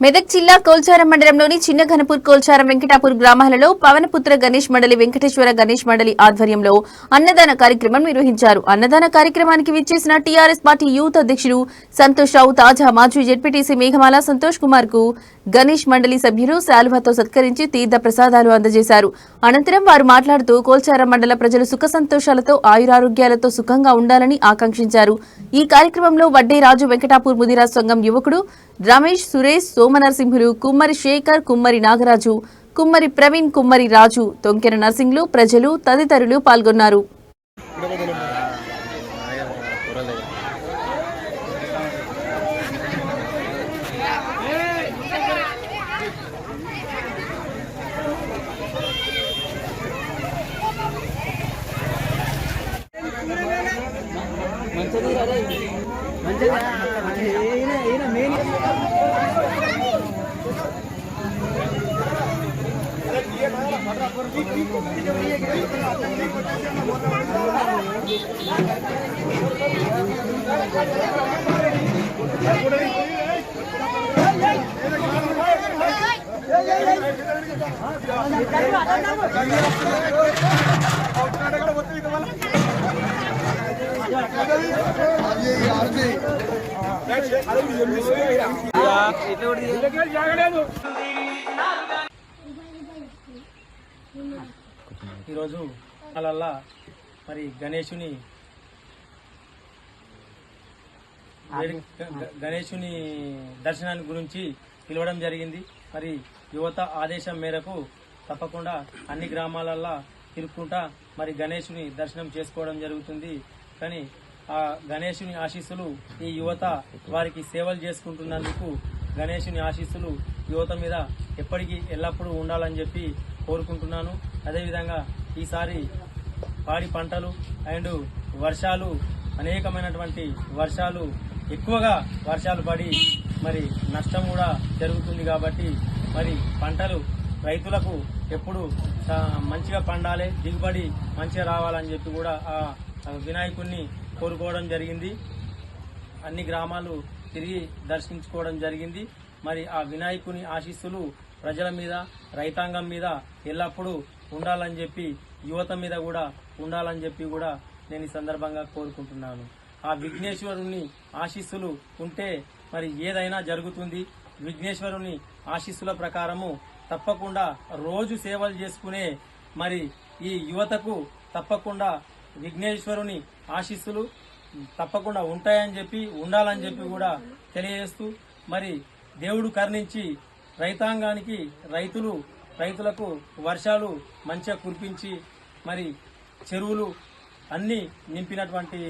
మెదక్ జిల్లా కోల్చారం మండలంలోని చిన్న ఘనపూర్ కోల్చారం వెంకటాపూర్ గ్రామాలలో పవనపుత్ర గణేష్ మండలి వెంకటేశ్వర గణేష్ మండలి ఆధ్వర్యంలో అన్నదాన కార్యక్రమం నిర్వహించారు. అన్నదాన కార్యక్రమానికి విచ్చేసిన టీఆర్ఎస్ పార్టీ యూత్ అధ్యక్షుడు సంతోష్ రావు తాజా మాజీ జెడ్పీటీసీ మేఘమాల సంతోష్ కుమార్ కు గణేష్ మండలి సభ్యులు శాలువాతో సత్కరించి తీర్థ ప్రసాదాలు అందజేశారు. అనంతరం వారు మాట్లాడుతూ కోల్చారం మండల ప్రజలు సుఖ సంతోషాలతో ఆయురారోగ్యాలతో సుఖంగా ఉండాలని ఆకాంక్షించారు. ఈ కార్యక్రమంలో వడ్డే రాజు వెంకటాపూర్ ముదిరాజ్ సంఘం యువకుడు రమేష్, సురేష్, సోమనరసింహులు, కుమ్మరి శేఖర్, కుమ్మరి నాగరాజు, కుమ్మరి ప్రవీణ్, కుమ్మరి రాజు, తొంకెర నర్సింగ్లు, ప్రజలు తదితరులు పాల్గొన్నారు. ఈరోజు అలా మరి గణేశుని దర్శనాన్ని గురించి పిలవడం జరిగింది. మరి యువత ఆదేశం మేరకు తప్పకుండా అన్ని గ్రామాలల్లో తిరుక్కుంటా మరి గణేశుని దర్శనం చేసుకోవడం జరుగుతుంది. కానీ ఆ గణేశుని ఆశీస్సులు ఈ యువత వారికి సేవలు చేసుకుంటున్నందుకు గణేశుని ఆశీస్సులు యువత మీద ఎప్పటికీ ఎల్లప్పుడూ ఉండాలని చెప్పి కోరుకుంటున్నాను. అదేవిధంగా ఈసారి పాడి పంటలు అండ్ వర్షాలు అనేకమైనటువంటి వర్షాలు ఎక్కువగా వర్షాలు పడి మరి నష్టం కూడా జరుగుతుంది. కాబట్టి మరి పంటలు రైతులకు ఎప్పుడు మంచిగా పండాలి, దిగుబడి మంచిగా రావాలని చెప్పి కూడా ఆ వినాయకుడిని కోరుకోవడం జరిగింది. అన్ని గ్రామాలు తిరిగి దర్శించుకోవడం జరిగింది. మరి ఆ వినాయకుని ఆశీస్సులు ప్రజల మీద, రైతాంగం మీద ఎల్లప్పుడూ ఉండాలని చెప్పి, యువత మీద కూడా ఉండాలని చెప్పి కూడా నేను ఈ సందర్భంగా కోరుకుంటున్నాను. ఆ విఘ్నేశ్వరుని ఆశీస్సులు ఉంటే మరి ఏదైనా జరుగుతుంది. విఘ్నేశ్వరుని ఆశీస్సుల ప్రకారము తప్పకుండా రోజు సేవలు చేసుకునే మరి ఈ యువతకు తప్పకుండా విఘ్నేశ్వరుని ఆశీస్సులు తప్పకుండా ఉంటాయని చెప్పి, ఉండాలని చెప్పి కూడా తెలియజేస్తూ మరి దేవుడు కరుణించి రైతాంగానికి రైతులకు వర్షాలు మంచిగా కురిపించి మరి చెరువులు అన్నీ నింపినటువంటి